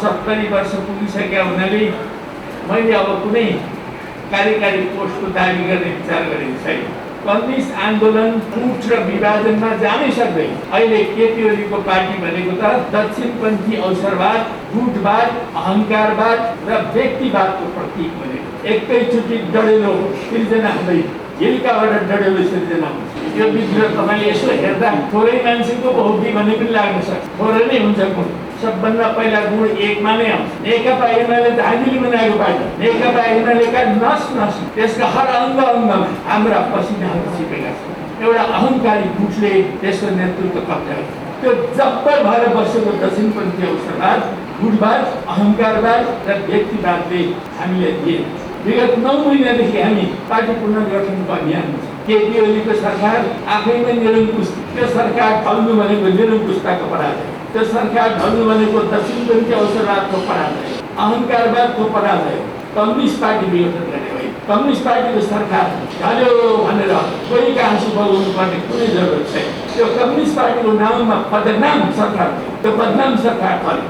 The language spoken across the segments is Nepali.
70 वर्ष पुगिसकेका हुनाले मैले अब कुनै कार्यकारी पोस्टको दाबी गर्ने विचार गरेको छैन। कम्युनिस्ट आन्दोलन फुट र विभाजनमा जानै सक्दै अहिले केपी ओलीको पार्टी भनेको त दक्षिणपन्थी अवसरवाद, गुटवाद, अहङ्कारवाद र व्यक्तिवादको प्रतीक बनेको। एकैचोटि डढेलो सिर्जना हुँदै झिल्काबाट डढेलो सिर्जना हुन्छ। यो विद्रोह तपाईँले यसो हेर्दा थोरै मान्छेको बहुमत भन्ने पनि लाग्न सक्छ, थोरै नै हुन्छ गुण। सबभन्दा पहिला गुण एकमा नै आउँछ। नेकपा एमाले हामीले बनाएको पार्टी, नेकपा एमालेका नस त्यसका हर अङ्गमा हाम्रा पसिनाहरू छिपेका छन्। एउटा अहङ्कारी गुटले त्यसको नेतृत्व कब्जा गर्छ। त्यो जब्बर भएर बसेको दक्षिणपन्थी अवसरवाद, गुटवाद, अहङ्कारवाद र व्यक्तिवादले हामीले दिए। विगत 9 महिनादेखि हामी पार्टी पुनर्गठनको अभियानमा छौँ। केपी ओलीको सरकार आफैमै निरङ्कुश, त्यो सरकार ढल्नु भनेको निरङ्कुशताको पराजय, त्यो सरकार ढल्नु भनेको दक्षिणपन्थी अवसरवादको पराजय, अहङ्कारवादको पराजय। कम्युनिस्ट पार्टी विघटन गर्ने होइन। कम्युनिस्ट पार्टीको सरकार ढल्यो भनेर कोहीका आँसु बगाउनु पर्ने कुनै जरुरत छैन। त्यो कम्युनिस्ट पार्टीको नाममा बदनाम सरकार थियो, त्यो बदनाम सरकार ढल्यो।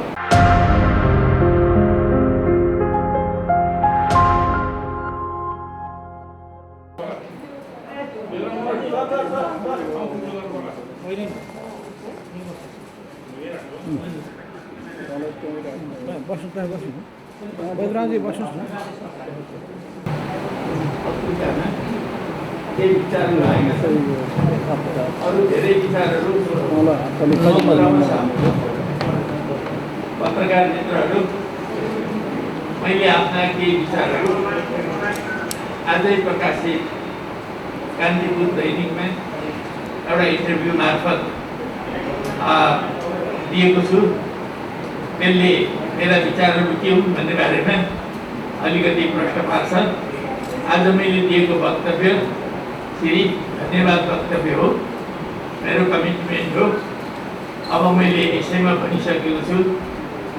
बैद्राजी बस्नुहोस् न। केही विचारहरू आएका छन्, अरू धेरै विचारहरू पत्रकार मित्रहरू, मैले आफ्ना केही विचारहरू आजै प्रकाशित कान्तिपुर दैनिकमा एउटा इन्टरभ्यू मार्फत दिएको छु। त्यसले मेरा विचारहरू के हुन् भन्ने बारेमा अलिकति प्रश्न पार्छ। आज मैले दिएको वक्तव्य फेरि धन्यवाद वक्तव्य हो, मेरो कमिटमेन्ट हो। अब मैले यसैमा भनिसकेको छु,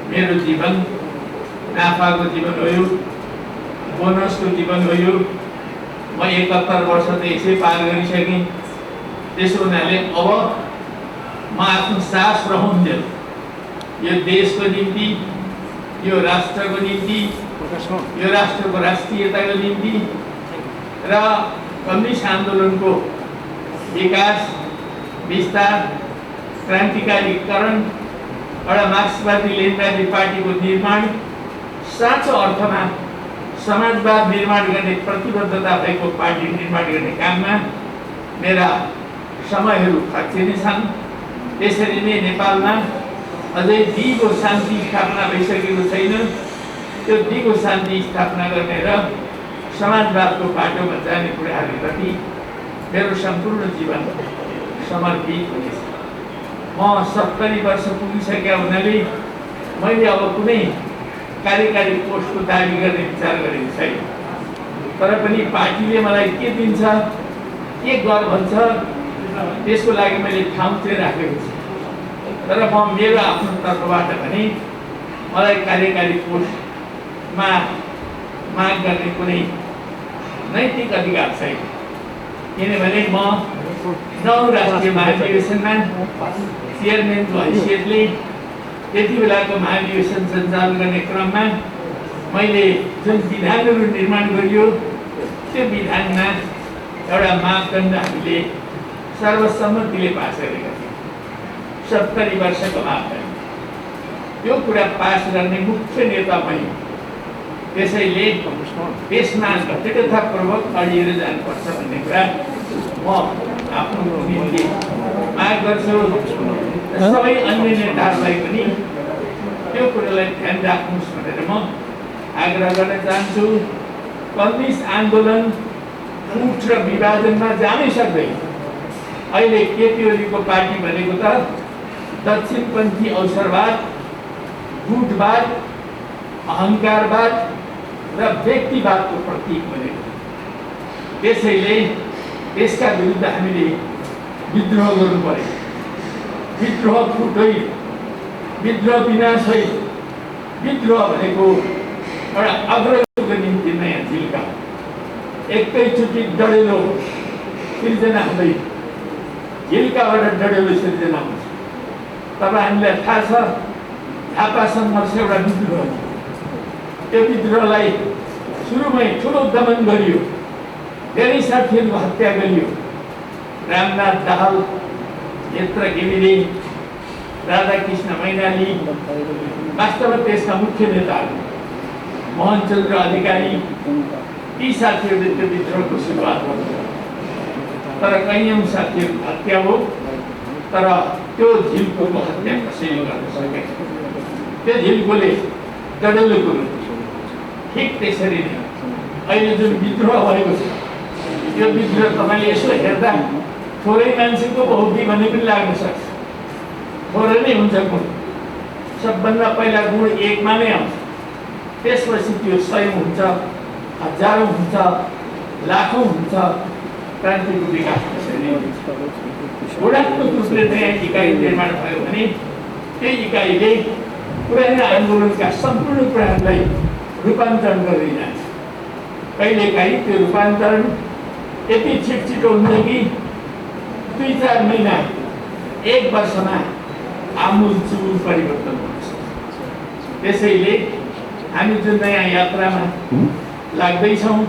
मेरो जीवन नाफाको जीवन हो, यो बोनसको जीवन हो। यो म 71 वर्ष त यसै पार गरिसकेँ। त्यसो हुनाले अब म आफ्नो सास रहन्जेल यो देशको निम्ति, यो राष्ट्रको निम्ति, यो राष्ट्रको राष्ट्रियताको निम्ति र कम्युनिस्ट आन्दोलनको विकास, विस्तार, क्रान्तिकारीकरण, एउटा मार्क्सवादी लेनिनवादी पार्टीको निर्माण, साँचो अर्थमा समाजवाद निर्माण गर्ने प्रतिबद्धता भएको पार्टी निर्माण गर्ने काममा मेरा समयहरू खर्चिने छन्। त्यसरी नै नेपालमा अझै दिगो शान्ति स्थापना भइसकेको छैन। त्यो दिगो शान्ति स्थापना गर्ने र समाजवादको बाटोमा जाने कुराहरूप्रति मेरो सम्पूर्ण जीवन समर्पित हुनेछ। म 70 वर्ष पुगिसकेका हुनाले मैले अब कुनै कार्यकारी पोस्टको दाबी गर्ने विचार गरेको छैन। तर पनि पार्टीले मलाई के दिन्छ, के गर भन्छ, त्यसको लागि मैले ठाउँ चाहिँ राखेको छु। तर म मेरो आफ्नो तर्फबाट भने मलाई कार्यकारी पोस्टमा माग गर्ने कुनै नैतिक अधिकार छैन। किनभने म 9 राष्ट्रिय महाधिवेशनमा चेयरम्यानको हैसियतले त्यति बेलाको महाधिवेशन सञ्चालन गर्ने क्रममा मैले जुन विधानहरू निर्माण गरियो त्यो विधानमा एउटा मापदण्ड हामीले सर्वसम्मतिले पास गरेका थियौँ। 70 वर्षको मापदण्ड, त्यो कुरा पास गर्ने मुख्य नेता मैले। त्यसैले त्यसमा गम्भीरतापूर्वक अडिएर जानुपर्छ भन्ने कुरा म आफ्नो निम्ति माग गर्छु। सबै अन्य नेताहरूलाई पनि त्यो कुरालाई ध्यान राख्नुहोस् भनेर म आग्रह गर्न चाहन्छु। कम्युनिस्ट आन्दोलन फुट र विभाजनमा जानै सक्दै अहिले केपी ओलीको पार्टी भनेको त दक्षिणपन्थी अवसरवाद, गुटवाद, अहङ्कारवाद र व्यक्तिवादको प्रतीक बनेको। त्यसैले त्यसका विरुद्ध हामीले विद्रोह गर्नु पर्यो। विद्रोह फुट होइन, विद्रोह विनाश होइन। विद्रोह भनेको एउटा अग्रगतिको निम्ति नयाँ झिल्का, एकैचोटि डढेलो सिर्जना हुँदै हिल्काबाट डडेलो सिर्जना हुन्छ। तब हामीलाई थाहा छ झापा सङ्घर्ष एउटा विद्रोह, त्यो विद्रोहलाई सुरुमै ठुलो दमन गरियो, धेरै साथीहरूको हत्या गरियो। रामनाथ दाहाल, नेत्र घिमिरे, राधाकृष्ण मैनाली वास्तवमा त्यसका मुख्य नेताहरू, मोहनचन्द्र अधिकारी, ती साथीहरूले त्यो विद्रोहको सुरुवात गर्नुभयो। तर कैयौँ साथीहरूको हत्या हो, तर त्यो झिल्कोको हत्या कसैले गर्न सकेन। त्यो झिल्कोले डडेलोको ठिक त्यसरी नै अहिले जुन विद्रोह भएको छ, यो विद्रोह तपाईँले यसो हेर्दा थोरै मान्छेको हो कि भन्ने पनि लाग्न सक्छ। थोरै नै हुन्छ गुण, सबभन्दा पहिला गुण एकमा नै आउँछ, त्यसपछि त्यो 100 हुन्छ, हजारौँ हुन्छ, लाखौँ हुन्छ। क्रान्तिको विकास त्यसरी गुणात्मक रूपले नयाँ इकाइ निर्माण भयो भने त्यही इकाइले पुराना आन्दोलनका सम्पूर्ण कुराहरूलाई रूपान्तरण गर्दै जान्छ। कहिलेकाहीँ त्यो रूपान्तरण यति छिटो हुन्छ कि 2-4 महिना 1 वर्षमा आमूलचूल परिवर्तन हुन्छ। त्यसैले हामी जुन नयाँ यात्रामा लाग्दैछौँ,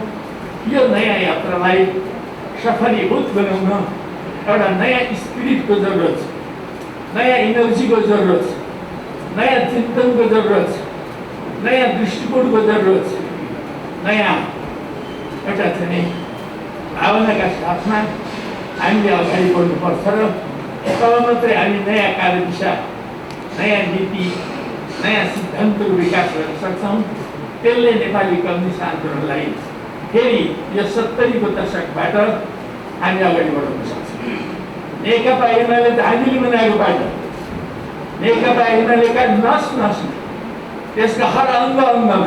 यो नयाँ यात्रालाई सफलीभूत बनाउन एउटा नयाँ स्पिरिटको जरुरत छ, नयाँ इनर्जीको जरुरत छ, नयाँ चिन्तनको जरुरत छ, नयाँ दृष्टिकोणको जरुरत छ, नयाँ एउटा चाहिँ भावनाका साथमा हामीले अगाडि बढ्नुपर्छ। र तब मात्रै हामी नयाँ कार्यदिशा, नयाँ नीति, नयाँ सिद्धान्तको विकास गर्न सक्छौँ। त्यसले नेपाली कम्युनिस्ट आन्दोलनलाई फेरि यो 70को दशकबाट हामी अगाडि बढाउन सक्छौँ। नेकपा एमाले त हामीले बनाएको पार्टी, नेकपा एमालेका नस त्यसका हर अङ्गमा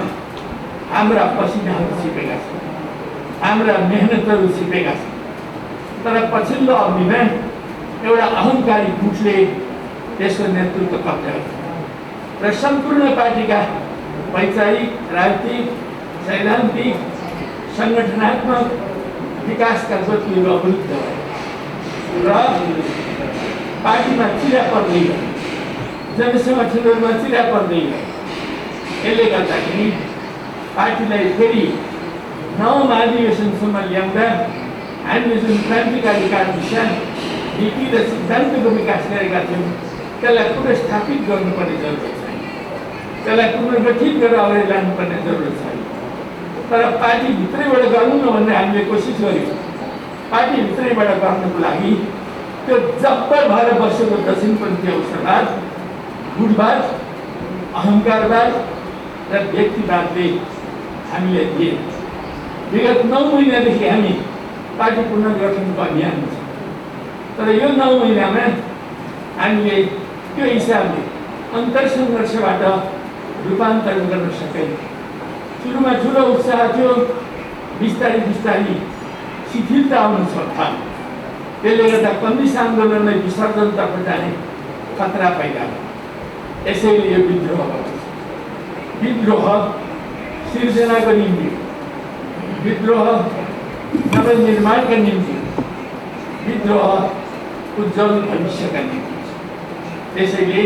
हाम्रा पसिनाहरू छिपेका छन्, हाम्रा मेहनतहरू छिपेका छन्। तर पछिल्लो अवधिमा एउटा अहङ्कारी गुटले त्यसको नेतृत्व कब्जा गर्यो र सम्पूर्ण पार्टीका वैचारिक, राजनीतिक, सैद्धान्तिक, सङ्गठनात्मक विकासका गतिहरू अवरुद्ध भए र पार्टीमा चिरा पर्दै गयो, जनसङ्गठनहरूमा चिरा पर्दै गयो। यसले गर्दाखेरि पार्टीलाई फेरि 9 महाधिवेशनसम्म ल्याउँदा हामीले जुन क्रान्तिकारी कार्यदिशा, नीति र सिद्धान्तको विकास गरेका थियौँ, त्यसलाई पुनर्स्थापित गर्नुपर्ने जरुरत छैन, त्यसलाई पुनर्गठित गरेर अगाडि लानुपर्ने जरुरत छैन। तर पार्टीभित्रैबाट गर्नु न भन्ने हामीले कोसिस गर्यौँ। पार्टीभित्रैबाट गर्नको लागि त्यो जब्बर भएर बसेको दक्षिणपन्थी अवसरवाद, गुटवाद, अहङ्कारवाद र व्यक्तिवादले हामीले दिए। विगत 9 महिनादेखि हामी पार्टी पुनर्गठनको अभियानमा छौँ। तर यो 9 महिनामा हामीले त्यो हिसाबले अन्तरसङ्घर्षबाट रूपान्तरण गर्न सकेन। सुरुमा ठुलो उत्साह थियो, बिस्तारै बिस्तारै शिथिलता आउन सक्यो। त्यसले गर्दा कम्युनिस्ट आन्दोलनलाई विसर्जनतर्फ जाने खतरा पैदा भयो। यसैले यो विद्रोह भएको छ। विद्रोह सिर्जनाको निम्ति, विद्रोह नवनिर्माणका निम्ति, विद्रोह उज्जवल भविष्यका निम्ति। त्यसैले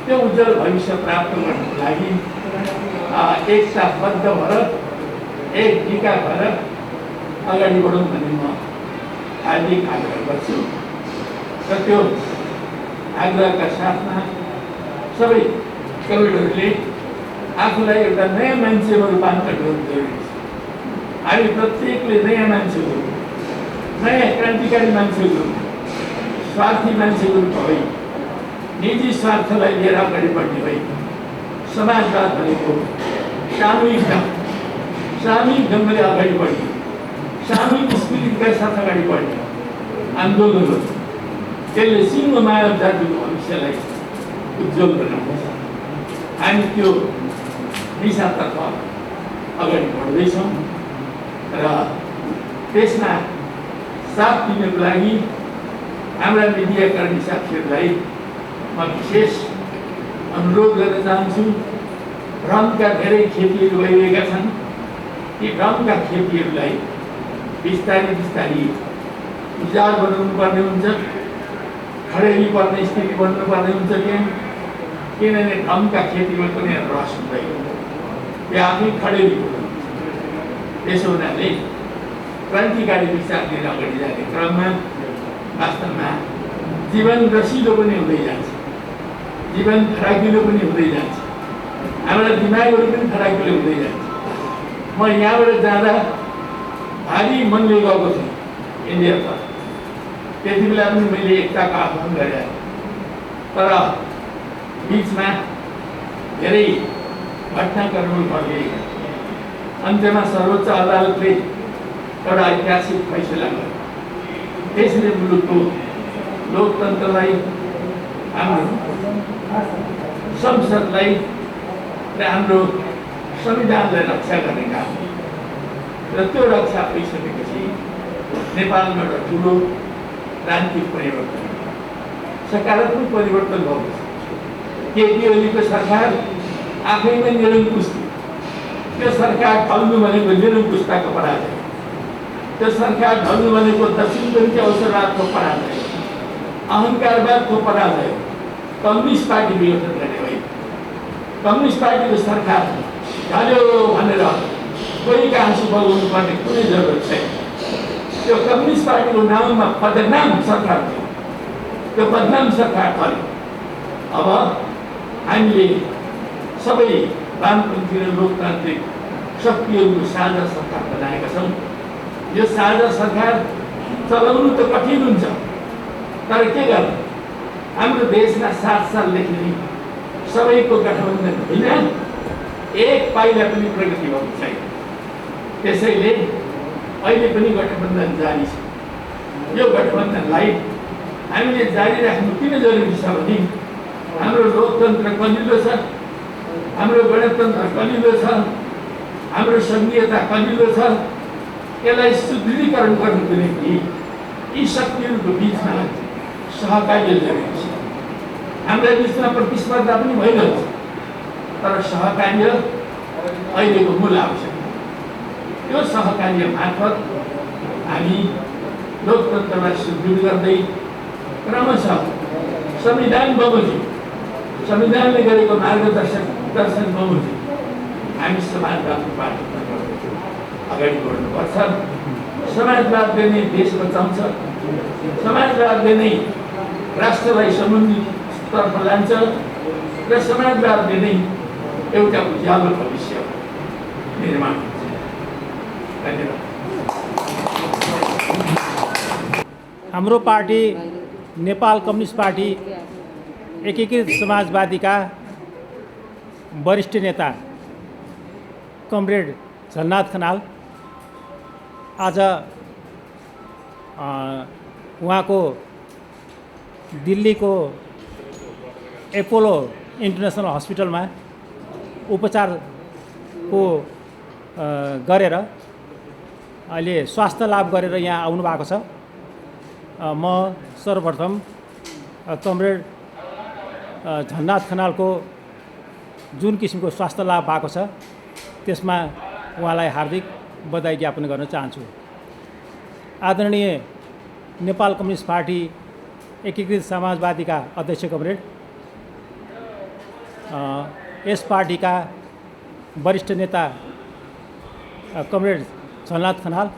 त्यो उज्जवल भविष्य प्राप्त गर्नको लागि एकताबद्ध भएर, एक टिका भएर अगाडि बढौँ भन्ने म हार्दिक आग्रह गर्छु। र त्यो आग्रहका साथमा सबै कविहरूले आफूलाई एउटा नयाँ मान्छेमा रूपान्तरण गर्नु जरुरी छ। हामी प्रत्येकले नयाँ मान्छेहरू, नयाँ क्रान्तिकारी मान्छेहरू, स्वार्थी मान्छेहरू भए, निजी स्वार्थलाई लिएर अगाडि बढ्ने भए, समाजवाद भनेको सामूहिक ढङ्गले अगाडि बढ्ने, सामूहिक स्पिरिटका साथ अगाडि बढ्ने आन्दोलन हो। त्यसले सिङ्गो मानव जातिको भविष्यलाई उज्जवल बनाउँछ। हामी त्यो दिशातर्फ अगाडि बढ्दैछौँ र त्यसमा साथ दिनको लागि हाम्रा मिडियाकर्मी साथीहरूलाई म विशेष अनुरोध गर्न चाहन्छु। भ्रमका धेरै खेतीहरू भइरहेका छन्। ती भ्रमका खेतीहरूलाई बिस्तारै बिस्तारै उजाड बनाउनु पर्ने हुन्छ। खडेरी पर्ने स्थिति बन्नुपर्ने हुन्छ किनभने ढङ्गका खेतीमा पनि रस हुँदैन, त्यो आफै खडेरी हुन्छ। त्यसो हुनाले क्रान्तिकारी विचार लिएर अगाडि जाने क्रममा वास्तवमा जीवन रसिलो पनि हुँदै जान्छ, जीवन फराकिलो पनि हुँदै जान्छ, हाम्रा दिमागहरू पनि फराकिलो हुँदै जान्छ। म यहाँबाट जाँदा भारी मनले गएको थिएँ इन्डियामा, त्यति बेला पनि मैले एकताको आह्वान गरेँ, तर बिचमा धेरै घटनाक्रमहरू घटिएका। अन्त्यमा सर्वोच्च अदालतले एउटा ऐतिहासिक फैसला गर्यो, त्यसले मुलुकको लोकतन्त्रलाई, हाम्रो संसदलाई र हाम्रो संविधानलाई रक्षा गर्ने काम र त्यो रक्षा भइसकेपछि नेपालमा एउटा ठुलो राजनीतिक परिवर्तन, सकारात्मक परिवर्तन भएको छ। केपी ओलीको सरकार आफैमा निरङ्कुश थियो, त्यो सरकार ढल्नु भनेको निरङ्कुशताको पराजय, त्यो सरकार ढल्नु भनेको दक्षिणपन्थी अवसरवादको पराजय, अहङ्कारवादको पराजय, कम्युनिस्ट पार्टी विघटन गर्ने होइन। कम्युनिस्ट पार्टीको सरकार ढल्यो भनेर कोहीका आँसु बगाउनु पर्ने कुनै जरुरत छैन। त्यो कम्युनिस्ट पार्टीको नाममा बदनाम सरकार थियो, त्यो बदनाम सरकार थियो। अब हामीले सबै वामपन्थी र लोकतान्त्रिक शक्तिहरूको साझा सरकार बनाएका छौँ। यो साझा सरकार चलाउनु त कठिन हुन्छ, तर के गर्नु, हाम्रो देशमा 7 सालदेखि नै सबैको गठबन्धन बिना एक पाइला पनि प्रगति भएको छैन। त्यसैले अहिले पनि गठबन्धन जारी छ। यो गठबन्धनलाई हामीले जारी राख्नु किन जरुरी छ भने हाम्रो लोकतन्त्र कलिलो छ, हाम्रो गणतन्त्र कलिलो छ, हाम्रो सङ्घीयता कलिलो छ। यसलाई सुदृढीकरण गर्नुको निम्ति यी शक्तिहरूको बिचमा सहकार्य जरुरी छ। हाम्रा बिचमा प्रतिस्पर्धा पनि भइरहन्छ, तर सहकार्य अहिलेको मूल आवश्यकता। त्यो सहकार्य मार्फत हामी लोकतन्त्रलाई सुदृढ गर्दै क्रमशः संविधान बमोजिम, संविधानले गरेको दर्शन बमोजिम हामी समाजवादको बाटोमा अगाडि बढ्नुपर्छ। समाजवादले नै देश बचाउँछ, समाजवादले नै राष्ट्रलाई समुन्नतितर्फ लान्छ र समाजवादले नै एउटा उज्यालो भविष्य निर्माण हुन्छ। धन्यवाद। हाम्रो पार्टी नेपाल कम्युनिस्ट पार्टी एकीकृत समाजवादीका वरिष्ठ नेता कमरेड झलनाथ खनाल आज उहाँको दिल्लीको एपोलो इन्टरनेसनल हस्पिटलमा उपचारको गरेर अहिले स्वास्थ्य लाभ गरेर यहाँ आउनु भएको छ। म सर्वप्रथम कमरेड झलनाथ खनालको जुन किसिमको स्वास्थ्य लाभ भएको छ त्यसमा उहाँलाई हार्दिक बधाई ज्ञापन गर्न चाहन्छु। आदरणीय नेपाल कम्युनिस्ट पार्टी एकीकृत समाजवादीका अध्यक्ष कमरेड, यस पार्टीका वरिष्ठ नेता कमरेड झलनाथ खनाल,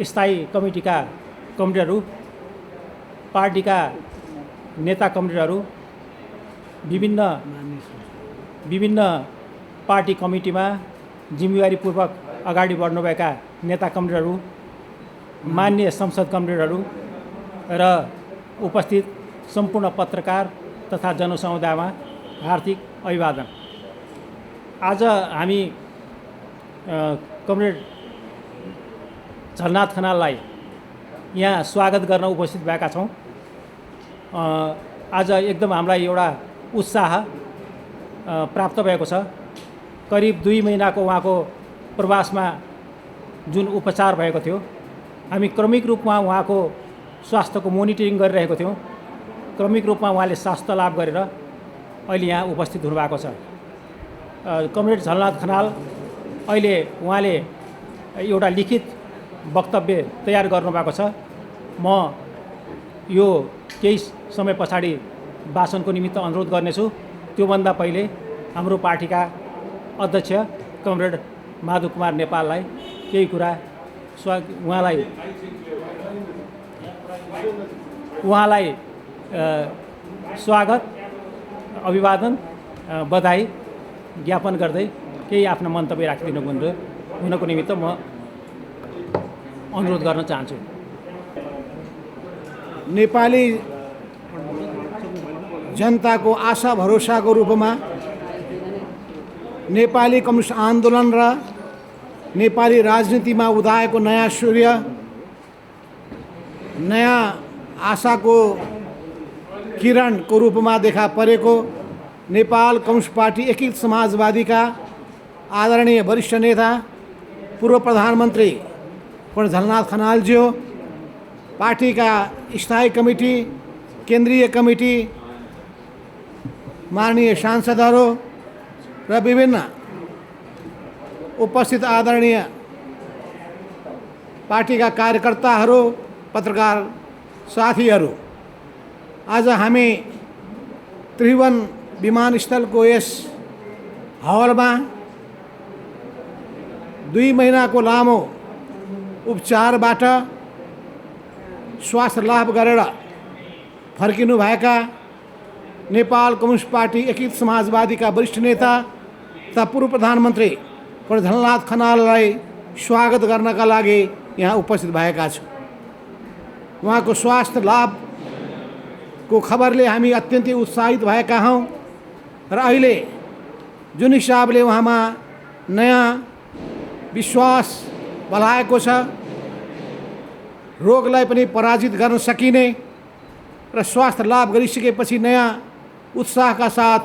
स्थायी कमिटीका कमरेडहरू, पार्टीका नेता कमरेडहरू, विभिन्न पार्टी कमिटीमा जिम्मेवारीपूर्वक अगाडि बढ्नुभएका नेता कमरेडहरू, मान्य संसद कमरेडहरू र उपस्थित सम्पूर्ण पत्रकार तथा जनसमुदायमा हार्दिक अभिवादन। आज हामी कमरेड झलनाथ खनाललाई यहाँ स्वागत गर्न उपस्थित भएका छौँ। आज एकदम हामीलाई एउटा उत्साह प्राप्त भएको छ। करिब 2 महिनाको उहाँको प्रवासमा जुन उपचार भएको थियो, हामी क्रमिक रूपमा उहाँको स्वास्थ्यको मोनिटरिङ गरिरहेको थियौँ। क्रमिक रूपमा उहाँले स्वास्थ्य लाभ गरेर अहिले यहाँ उपस्थित हुनुभएको छ। कमरेड झलनाथ खनाल अहिले उहाँले एउटा लिखित वक्तव्य तयार गर्नुभएको छ। म यो केही समय पछाडि भाषणको निमित्त अनुरोध गर्नेछु। त्योभन्दा पहिले हाम्रो पार्टीका अध्यक्ष कमरेड माधव कुमार नेपाललाई केही कुरा उहाँलाई स्वागत, अभिवादन, बधाई ज्ञापन गर्दै केही आफ्नो मन्तव्य राखिदिनु हुनको निमित्त म अनुरोध गर्न चाहन्छु। नेपाली जनताको आशा भरोसाको रूपमा नेपाली कम्युनिस्ट आन्दोलन र नेपाली राजनीतिमा उदाएको नयाँ सूर्य, नयाँ आशाको किरणको रूपमा देखा परेको नेपाल कम्युनिस्ट पार्टी एकीकृत समाजवादीका आदरणीय वरिष्ठ नेता पूर्व प्रधानमन्त्री पण्डित झलनाथ खनालज्यू, पार्टीका स्थायी कमिटी, केन्द्रीय कमिटी, माननीय सांसदहरू र विभिन्न उपस्थित आदरणीय पार्टीका कार्यकर्ताहरू, पत्रकार साथीहरू, आज हामी त्रिभुवन विमानस्थलको यस हलमा 2 महिनाको लामो उपचारबाट स्वास्थ्य लाभ गरेर फर्किनुभएका नेपाल कम्युनिस्ट पार्टी एकीकृत समाजवादीका वरिष्ठ नेता तथा पूर्व प्रधानमन्त्री पण्डित झलनाथ खनाललाई स्वागत गर्नका लागि यहाँ उपस्थित भएका छौँ। उहाँको स्वास्थ्य लाभको खबरले हामी अत्यन्तै उत्साहित भएका हौँ र अहिले जुन हिसाबले उहाँमा नयाँ विश्वास बलाएको छ, रोगलाई पनि पराजित गर्न सकिने र स्वास्थ्य लाभ गरिसकेपछि नयाँ उत्साहका साथ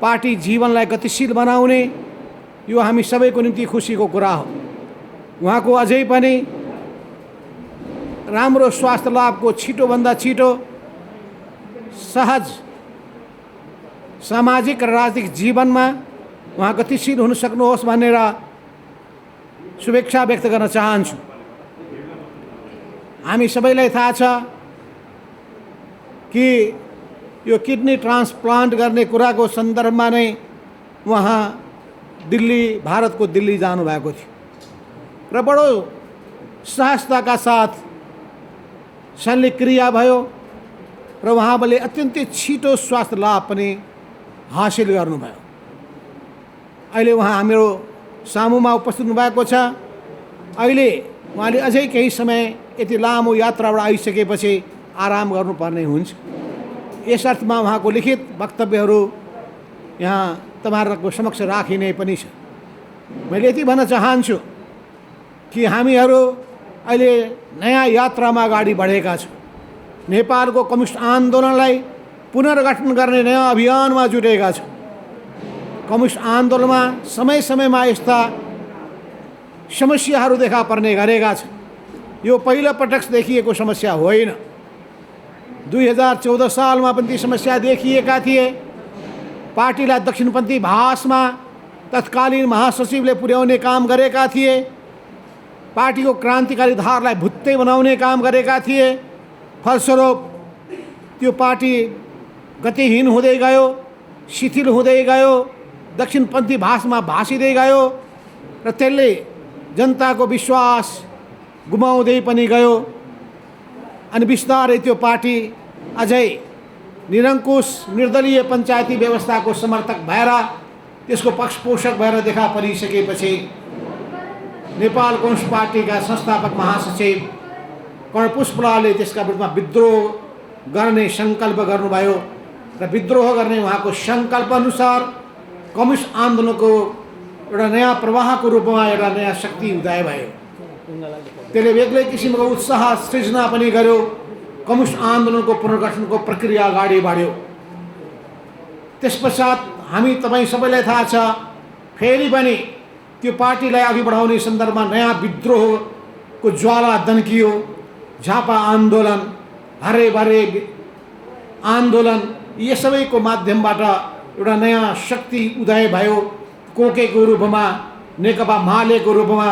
पार्टी जीवनलाई गतिशील बनाउने, यो हामी सबैको निम्ति खुसीको कुरा हो। उहाँको अझै पनि राम्रो स्वास्थ्य लाभको छिटोभन्दा छिटो सहज सामाजिक र राजनीतिक जीवनमा उहाँ गतिशील हुन सक्नुहोस् भनेर शुभेच्छा व्यक्त गर्न चाहन्छु। हामी सबैलाई थाहा छ कि यो किडनी ट्रान्सप्लान्ट गर्ने कुराको सन्दर्भमा नै उहाँ दिल्ली, भारतको दिल्ली जानुभएको थियो र बडो सहजताका साथ शल्यक्रिया भयो र उहाँले अत्यन्तै छिटो स्वास्थ्य लाभ पनि हासिल गर्नुभयो। अहिले उहाँ हाम्रो सामुमा उपस्थित हुनुभएको छ। अहिले उहाँले अझै केही समय यति लामो यात्राबाट आइसकेपछि आराम गर्नुपर्ने हुन्छ। यस अर्थमा उहाँको लिखित वक्तव्यहरू यहाँ तपाईँहरूको समक्ष राखिने पनि छ। मैले यति भन्न चाहन्छु कि हामीहरू अहिले नयाँ यात्रामा अगाडि बढेका छौँ। नेपालको कम्युनिस्ट आन्दोलनलाई पुनर्गठन गर्ने नयाँ अभियानमा जुटेका छौँ। कम्युनिस्ट आन्दोलनमा समय समयमा यस्ता समस्याहरू देखा पर्ने गरेका छन्। यो पहिलो पटक देखिएको समस्या होइन। 2014 सालमा पनि ती समस्या देखिएका थिए। पार्टीलाई दक्षिणपन्थी भाषमा तत्कालीन महासचिवले पुर्याउने काम गरेका थिए। पार्टीको क्रान्तिकारी धारलाई भुत्ते बनाउने काम गरेका थिए। फलस्वरूप त्यो पार्टी गतिहीन हुँदै गयो, शिथिल हुँदै गयो, दक्षिणपन्थी भाषमा भाषिँदै गयो र त्यसले जनताको विश्वास गुमाउँदै पनि गयो। अनि बिस्तारै त्यो पार्टी अझै निरङ्कुश निर्दलीय पञ्चायती व्यवस्थाको समर्थक भएर, त्यसको पक्षपोषक भएर देखा परिसकेपछि नेपाल कम्युनिस्ट पार्टीका संस्थापक महासचिव कर्ण पुष्पलालले त्यसका विरुद्धमा विद्रोह गर्ने सङ्कल्प गर्नुभयो र विद्रोह गर्ने उहाँको सङ्कल्प अनुसार कम्युनिस्ट आन्दोलनको एउटा नयाँ प्रवाहको रूपमा एउटा नयाँ शक्ति उदय भयो। त्यसले बेग्लै किसिमको उत्साह सृजना पनि गर्यो। कम्युनिस्ट आन्दोलनको पुनर्गठनको प्रक्रिया अगाडि बढ्यो। त्यसपश्चात हामी तपाईँ सबैलाई थाहा छ, फेरि पनि त्यो पार्टीलाई अघि बढाउने सन्दर्भमा नयाँ विद्रोहको ज्वाला दन्कियो। झापा आन्दोलन, हरेभरे आन्दोलन, यी सबैको माध्यमबाट एउटा नयाँ शक्ति उदय भयो। कोकेको रूपमा, नेकपा मालेको रूपमा,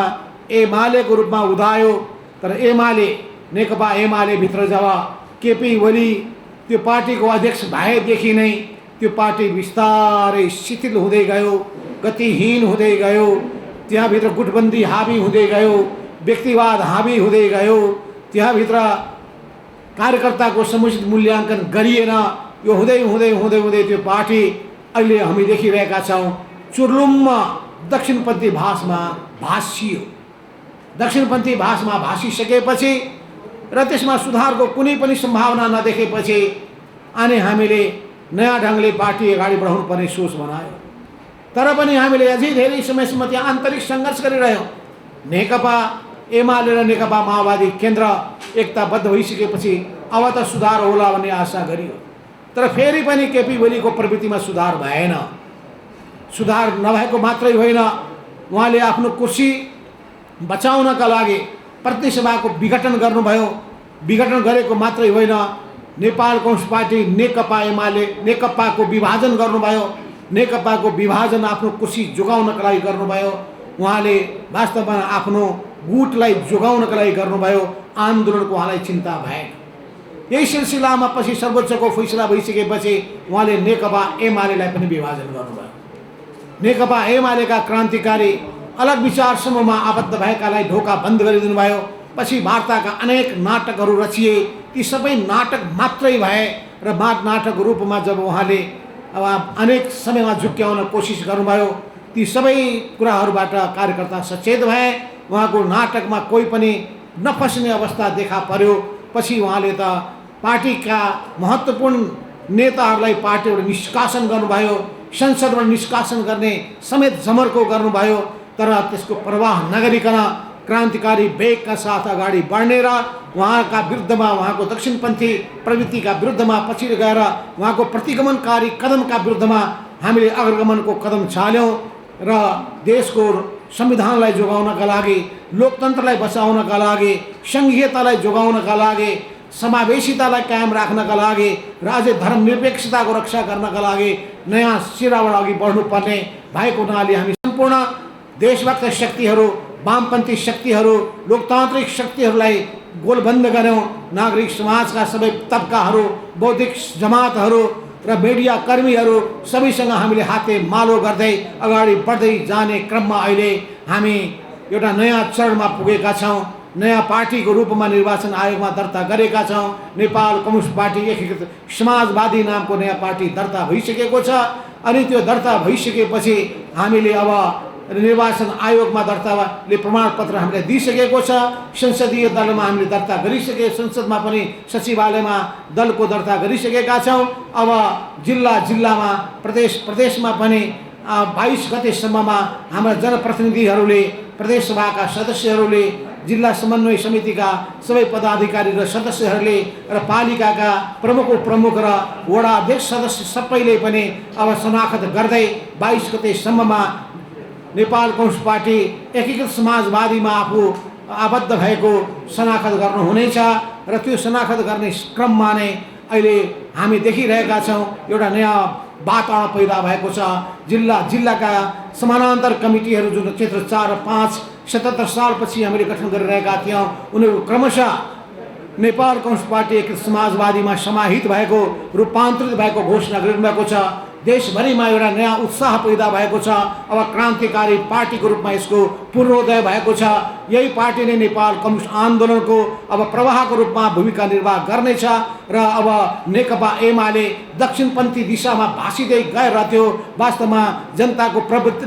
एमालेको रूपमा उदायो। तर एमाले, नेकपा एमाले भित्र जब केपी ओली त्यो पार्टीको अध्यक्ष भएदेखि नै त्यो पार्टी बिस्तारै शिथिल हुँदै गयो, गतिहीन हुँदै गयो। त्यहाँभित्र गुटबन्दी हावी हुँदै गयो, व्यक्तिवाद हावी हुँदै गयो। त्यहाँभित्र कार्यकर्ताको समुचित मूल्याङ्कन गरिएन। यो हुँदै हुँदै हुँदै हुँदै त्यो पार्टी अहिले हामी देखिरहेका छौँ चुर्लुम्म दक्षिणपन्थी भाषमा भासियो। दक्षिणपन्थी भाषमा भासिसकेपछि र त्यसमा सुधारको कुनै पनि सम्भावना नदेखेपछि अनि हामीले नयाँ ढङ्गले पार्टी अगाडि बढाउनु पर्ने सोच बनायो। तर पनि हामीले अझै धेरै समयसम्म त्यहाँ आन्तरिक सङ्घर्ष गरिरह्यौँ। नेकपा एमाले र नेकपा माओवादी केन्द्र एकताबद्ध भइसकेपछि अब त सुधार होला भन्ने आशा गरियो। तर फेरि पनि केपी ओलीको प्रवृत्तिमा सुधार भएन। सुधार नभएको मात्रै होइन, उहाँले आफ्नो कुर्सी बचाउनका लागि प्रतिनिधि सभाको विघटन गर्नुभयो। विघटन गरेको मात्रै होइन, नेपाल कम्युनिस्ट पार्टी नेकपा एमाले नेकपाको विभाजन गर्नुभयो। नेकपाको विभाजन आफ्नो कुर्सी जोगाउनका लागि गर्नुभयो। उहाँले वास्तवमा आफ्नो गुटलाई जोगाउनका लागि गर्नुभयो। आन्दोलनको उहाँलाई चिन्ता भएन। यही सिलसिलामा पछि सर्वोच्चको फैसला भइसकेपछि उहाँले नेकपा एमालेलाई पनि विभाजन गर्नुभयो। नेकपा एमालेका क्रान्तिकारी अलग विचार समूहमा आबद्ध भएकालाई ढोका बन्द गरिदिनु भयो। पछि वार्ताका अनेक नाटकहरू रचिए। ती सबै नाटक मात्रै भए र नाटकको रूपमा जब उहाँले अब अनेक समयमा झुक्क्याउन कोसिस गर्नुभयो, ती सबै कुराहरूबाट कार्यकर्ता सचेत भए। उहाँको नाटकमा कोही पनि नफस्ने अवस्था देखा पर्यो। पछि उहाँले त पार्टीका महत्त्वपूर्ण नेताहरूलाई पार्टीबाट निष्कासन गर्नुभयो। संसदबाट निष्कासन गर्ने समेत जमर्को गर्नुभयो। तर त्यसको प्रवाह नगरिकन क्रान्तिकारी वेगका साथ अगाडि बढ्ने र उहाँका विरुद्धमा उहाँको दक्षिणपन्थी प्रवृत्तिका विरुद्धमा पछि गएर उहाँको प्रतिगमनकारी कदमका विरुद्धमा हामीले अग्रगमनको कदम चाल्यौँ र देशको संविधानलाई जोगाउनका लागि, लोकतन्त्रलाई बचाउनका लागि, सङ्घीयतालाई जोगाउनका लागि, समावेशितालाई कायम राख्नका लागि र अझै धर्मनिरपेक्षताको रक्षा गर्नका लागि नयाँ सिराबाट अघि बढ्नुपर्ने भएको हुनाले हामी सम्पूर्ण देशभक्त शक्तिहरू, वामपन्थी शक्तिहरू, लोकतान्त्रिक शक्तिहरूलाई गोलबन्द गऱ्यौँ। नागरिक समाजका सबै तबकाहरू, बौद्धिक जमातहरू र मिडिया कर्मीहरू सबैसँग हामीले हाते मालो गर्दै अगाडि बढ्दै जाने क्रममा अहिले हामी एउटा नयाँ चरणमा पुगेका छौँ। नयाँ पार्टीको रूपमा निर्वाचन आयोगमा दर्ता गरेका छौँ। नेपाल कम्युनिस्ट पार्टी एकीकृत समाजवादी नामको नयाँ पार्टी दर्ता भइसकेको छ। अनि त्यो दर्ता भइसकेपछि हामीले अब निर्वाचन आयोगमा दर्ताले प्रमाणपत्र हामीलाई दिइसकेको छ। संसदीय दलमा हामीले दर्ता गरिसके, संसदमा पनि सचिवालयमा दलको दर्ता गरिसकेका छौँ। अब जिल्लामा प्रदेशमा पनि 22 गतेसम्ममा हाम्रा जनप्रतिनिधिहरूले, प्रदेश सभाका सदस्यहरूले, जिल्ला समन्वय समितिका सबै पदाधिकारी र सदस्यहरूले र पालिकाका प्रमुख र वडा अध्यक्ष सदस्य सबैले पनि अब शनाखत गर्दै 22 गतेसम्ममा नेपाल कम्युनिस्ट पार्टी एकीकृत समाजवादीमा आफू आबद्ध भएको शनाखत गर्नुहुनेछ। र त्यो शनाखत गर्ने क्रममा नै अहिले हामी देखिरहेका छौँ एउटा नयाँ वातावरण पैदा भएको छ। जिल्लाका समानान्तर कमिटीहरू जुन क्षेत्र 4 र 5 77 सालपछि हामीले गठन गरिरहेका थियौँ, उनीहरू क्रमशः नेपाल कम्युनिस्ट पार्टी एकीकृत समाजवादीमा समाहित भएको, रूपान्तरित भएको घोषणा गरिरहेको छ। देशभरिमा एउटा नयाँ उत्साह पैदा भएको छ। अब क्रान्तिकारी पार्टीको रूपमा यसको पूर्णोदय भएको छ। यही पार्टीले नेपाल कम्युनिस्ट आन्दोलनको अब प्रवाहको रूपमा भूमिका निर्वाह गर्नेछ र अब नेकपा एमाले दक्षिणपन्थी दिशामा भासिँदै गइरहेथ्यो। वास्तवमा जनताको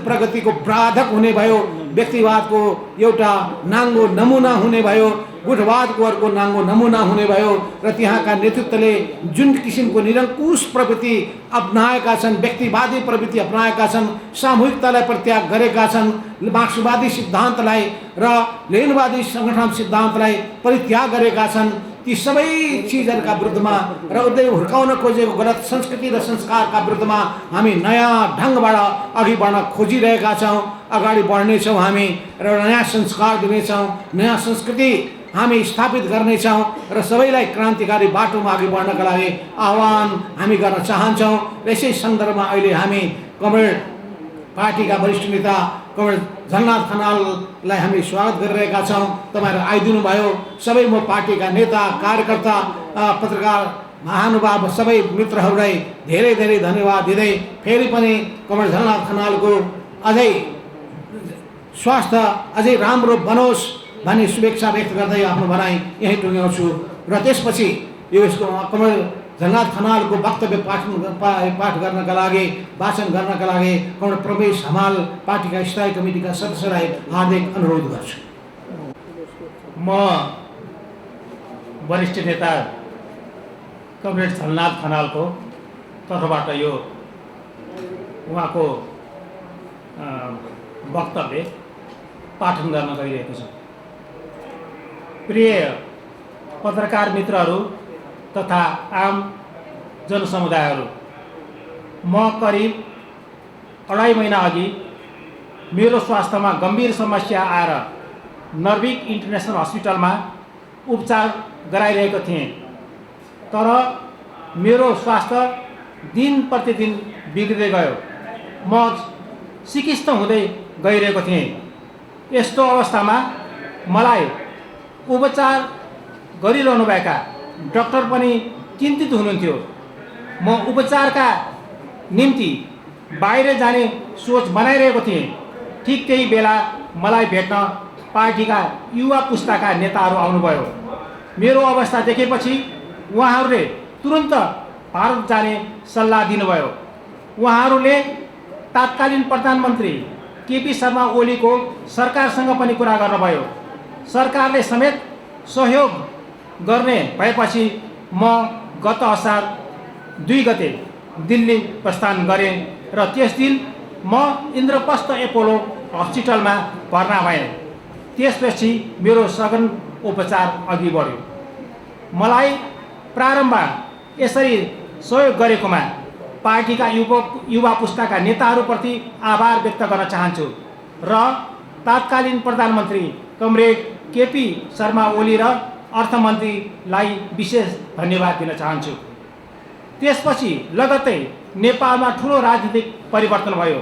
प्रगतिको बाधक हुने भयो, व्यक्तिवादको एउटा नाङ्गो नमुना हुने भयो, गुटवादको अर्को नाङ्गो नमुना हुने भयो र त्यहाँका नेतृत्वले जुन किसिमको निरङ्कुश प्रवृत्ति अपनाएका छन्, व्यक्तिवादी प्रवृत्ति अपनाएका छन्, सामूहिकतालाई परित्याग गरेका छन्, मार्क्सवादी सिद्धान्तलाई र लेनिनवादी सङ्गठन सिद्धान्तलाई परित्याग गरेका छन्, ती सबै चिजहरूका विरुद्धमा र उनीहरूले हुर्काउन खोजेको गलत संस्कृति र संस्कारका विरुद्धमा हामी नयाँ ढङ्गबाट अघि बढ्न खोजिरहेका छौँ। अगाडि बढ्नेछौँ हामी र नयाँ संस्कार दिनेछौँ, नयाँ संस्कृति हामी स्थापित गर्नेछौँ र सबैलाई क्रान्तिकारी बाटोमा अघि बढ्नका लागि आह्वान हामी गर्न चाहन्छौँ। र यसै सन्दर्भमा अहिले हामी कम्युनिस्ट पार्टीका वरिष्ठ नेता कमरेड झलनाथ खनाललाई हामी स्वागत गरिरहेका छौँ। तपाईँहरू आइदिनु भयो। सबै म पार्टीका नेता, कार्यकर्ता, पत्रकार महानुभाव सबै मित्रहरूलाई धेरै धेरै धन्यवाद दिँदै फेरि पनि कमरेड झलनाथ खनालको अझै स्वास्थ्य अझै राम्रो बनोस् भन्ने शुभेच्छा व्यक्त गर्दै आफ्नो भनाइ यहीँ टुङ्ग्याउँछु। र त्यसपछि यो यसको कमरेड झलनाथ खनालको वक्तव्य पाठ गर्नका लागि, वाचन गर्नका लागि कमरेड प्रवेश हमाल पार्टीका स्थायी कमिटीका सदस्यलाई हार्दिक अनुरोध गर्छु। म वरिष्ठ नेता कमरेड झलनाथ खनालको तर्फबाट यो उहाँको वक्तव्य पाठन गर्न गइरहेको छु। प्रिय पत्रकार मित्रहरू तथा आम जनसमुदायहरू, म करिब 2.5 महिना अघि मेरो स्वास्थ्यमा गम्भीर समस्या आएर नर्भिक इन्टरनेसनल हस्पिटलमा उपचार गराइरहेको थिएँ। तर मेरो स्वास्थ्य दिन प्रतिदिन बिग्रिँदै गयो। म चिकित्सक हुँदै गइरहेको थिएँ। यस्तो अवस्थामा मलाई उपचार गरिरहनुभएका डाक्टर पनि चिन्तित हुनुहुन्थ्यो। म उपचारका निम्ति बाहिर जाने सोच बनाइरहेको थिएँ। ठिक त्यही बेला मलाई भेट्न पार्टीका युवा पुस्ताका नेताहरू आउनुभयो। मेरो अवस्था देखेपछि उहाँहरूले तुरन्त भारत जाने सल्लाह दिनुभयो। उहाँहरूले तत्कालीन प्रधानमन्त्री केपी शर्मा ओलीको सरकारसँग पनि कुरा गर्नुभयो। सरकारले समेत सहयोग गर्ने भएपछि म गत असार 2 गते दिल्ली प्रस्थान गरेँ र त्यस दिन म इन्द्रप्रस्थ एपोलो हस्पिटलमा भर्ना भएँ। त्यसपछि मेरो सघन उपचार अघि बढ्यो। मलाई प्रारम्भमा यसरी सहयोग गरेकोमा पार्टीका युवा पुस्ताका नेताहरूप्रति आभार व्यक्त गर्न चाहन्छु र तत्कालीन प्रधानमन्त्री कमरेड केपी शर्मा ओली र अर्थमन्त्रीलाई विशेष धन्यवाद दिन चाहन्छु। त्यसपछि लगत्तै नेपालमा ठुलो राजनीतिक परिवर्तन भयो।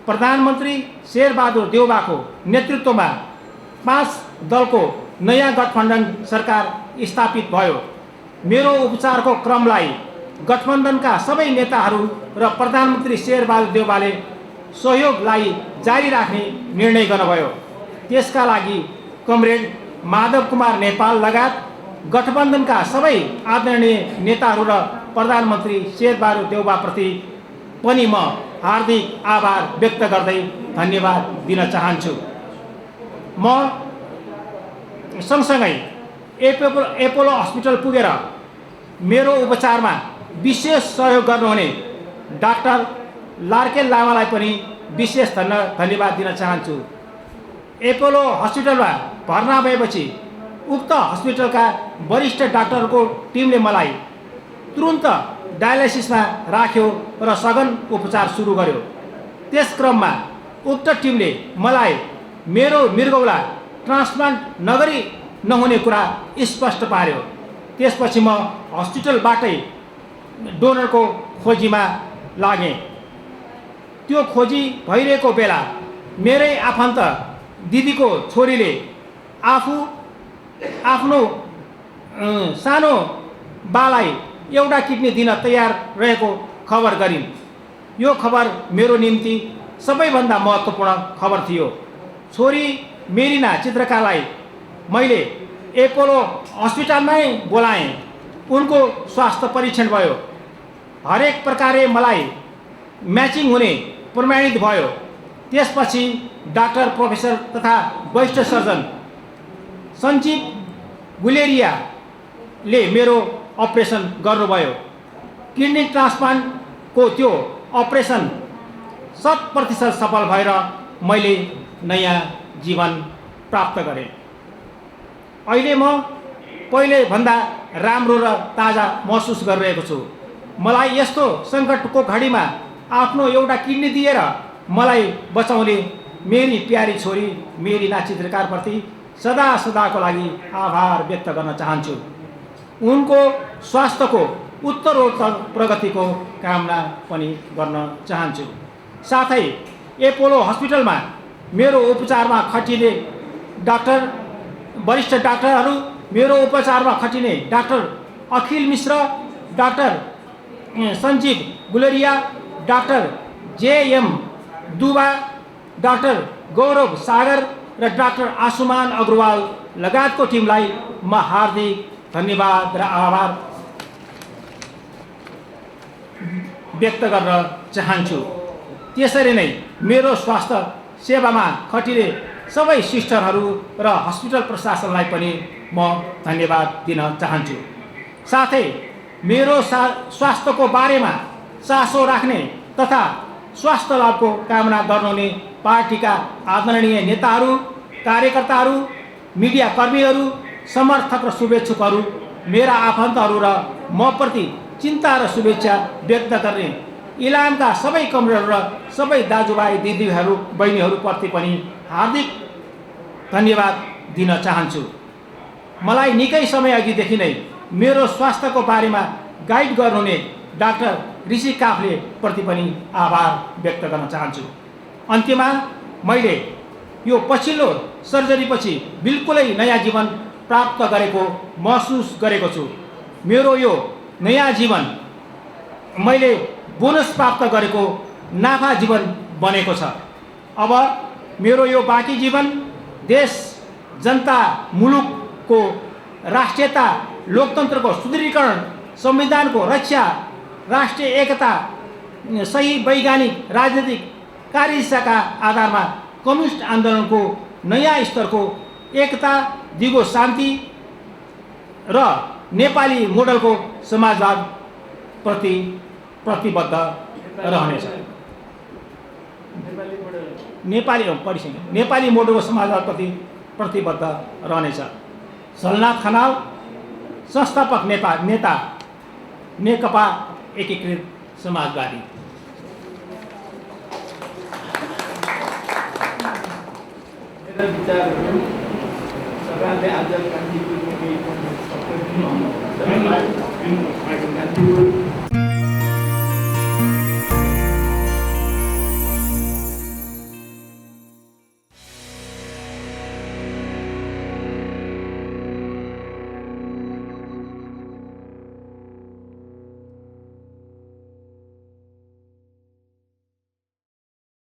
प्रधानमन्त्री शेरबहादुर देउवाको नेतृत्वमा 5 दलको नयाँ गठबन्धन सरकार स्थापित भयो। मेरो उपचारको क्रमलाई गठबन्धनका सबै नेताहरू र प्रधानमन्त्री शेरबहादुर देउवाले सहयोगलाई जारी राख्ने निर्णय गर्नुभयो। त्यसका लागि कमरेड माधव कुमार नेपाल लगायत गठबन्धनका सबै आदरणीय नेताहरू र प्रधानमन्त्री शेरबहादुर देउवाप्रति पनि म हार्दिक आभार व्यक्त गर्दै धन्यवाद दिन चाहन्छु। म सँगसँगै एपोलो हस्पिटल पुगेर मेरो उपचारमा विशेष सहयोग गर्नुहुने डाक्टर लार्के लामालाई पनि विशेष धन्यवाद दिन चाहन्छु। एपोलो हस्पिटलमा भर्ना भएपछि उक्त हस्पिटलका वरिष्ठ डाक्टरको टिमले मलाई तुरन्त डायलाइसिसमा राख्यो र सघन उपचार सुरु गर्यो। त्यस क्रममा उक्त टिमले मलाई मेरो मृगौला ट्रान्सप्लान्ट नगरी नहुने कुरा स्पष्ट पार्यो। त्यसपछि म हस्पिटलबाटै डोनरको खोजीमा लागेँ। त्यो खोजी भइरहेको बेला मेरै आफन्त दिदीको छोरीले आफ्नो सानो बालाई एउटा किडनी दिन तयार रहेको खबर गरिन्। यो खबर मेरो निम्ति सबैभन्दा महत्त्वपूर्ण खबर थियो। छोरी मेरिना चित्रकारलाई मैले एपोलो हस्पिटलमै बोलाएँ। उनको स्वास्थ्य परीक्षण भयो। हरेक प्रकारले मलाई म्याचिङ हुने प्रमाणित भयो। त्यसपछि डाक्टर प्रोफेसर तथा वरिष्ठ सर्जन सञ्जीव गुलेरियाले मेरो अपरेसन गर्नुभयो। किडनी ट्रान्सप्लान्टको त्यो अपरेसन 100% सफल भएर मैले नयाँ जीवन प्राप्त गरेँ। अहिले म पहिलेभन्दा राम्रो र ताजा महसुस गरिरहेको छु। मलाई यस्तो सङ्कटको घडीमा आफ्नो एउटा किडनी दिएर मलाई बचाउने मेरी प्यारी छोरी मेरिना चित्रकारप्रति सदाको लागि आभार व्यक्त गर्न चाहन्छु। उनको स्वास्थ्यको उत्तरोत्तर प्रगतिको कामना पनि गर्न चाहन्छु। साथै एपोलो हस्पिटलमा मेरो उपचारमा खटिने डाक्टर वरिष्ठ डाक्टरहरू, मेरो उपचारमा खटिने doctor Akhil Mishra, doctor Sanjeev Guleria, doctor JM Duba, doctor Gaurav Sagar र डाक्टर आसुमान अग्रवाल लगायतको टिमलाई म हार्दिक धन्यवाद र आभार व्यक्त गर्न चाहन्छु। त्यसरी नै मेरो स्वास्थ्य सेवामा खटिने सबै सिस्टरहरू र हस्पिटल प्रशासनलाई पनि म धन्यवाद दिन चाहन्छु। साथै मेरो स्वास्थ्यको बारेमा चासो राख्ने तथा स्वास्थ्य लाभको कामना गर्नुहुने पार्टीका आदरणीय नेताहरू, कार्यकर्ताहरू, मिडिया कर्मीहरू, समर्थक र शुभेच्छुकहरू, मेरा आफन्तहरू र म प्रति चिन्ता र शुभेच्छा व्यक्त गर्ने इलामका सबै कमरेडहरू र सबै दाजुभाइ दिदीहरू बहिनीहरूप्रति पनि हार्दिक धन्यवाद दिन चाहन्छु। मलाई निकै समय अघिदेखि नै मेरो स्वास्थ्यको बारेमा गाइड गर्नुहुने डाक्टर ऋषि काफ्ले प्रति पनि आभार व्यक्त गर्न चाहन्छु। अन्त्यमा मैले यो पछिल्लो सर्जरीपछि बिल्कुलै नयाँ जीवन प्राप्त गरेको महसुस गरेको छु। मेरो यो नयाँ जीवन मैले बोनस प्राप्त गरेको नाफा जीवन बनेको छ। अब मेरो यो बाँकी जीवन देश, जनता, मुलुकको राष्ट्रियता, लोकतन्त्रको सुदृढीकरण, संविधानको रक्षा, राष्ट्रिय एकता, सही वैज्ञानिक राजनीतिक कार्यदिशाका आधारमा कम्युनिस्ट आन्दोलनको नयाँ स्तरको एकता, दिगो शान्ति र नेपाली मोडलको समाजवाद प्रति प्रतिबद्ध रहनेछ। नेपाली मोडलको समाजवाद प्रति प्रतिबद्ध रहनेछ। झलनाथ खनाल, संस्थापक नेता, नेकपा एकीकृत समाजवादी। मेरा विचारहरू सरकारले आज कान्तिपुरमा कान्तिपुर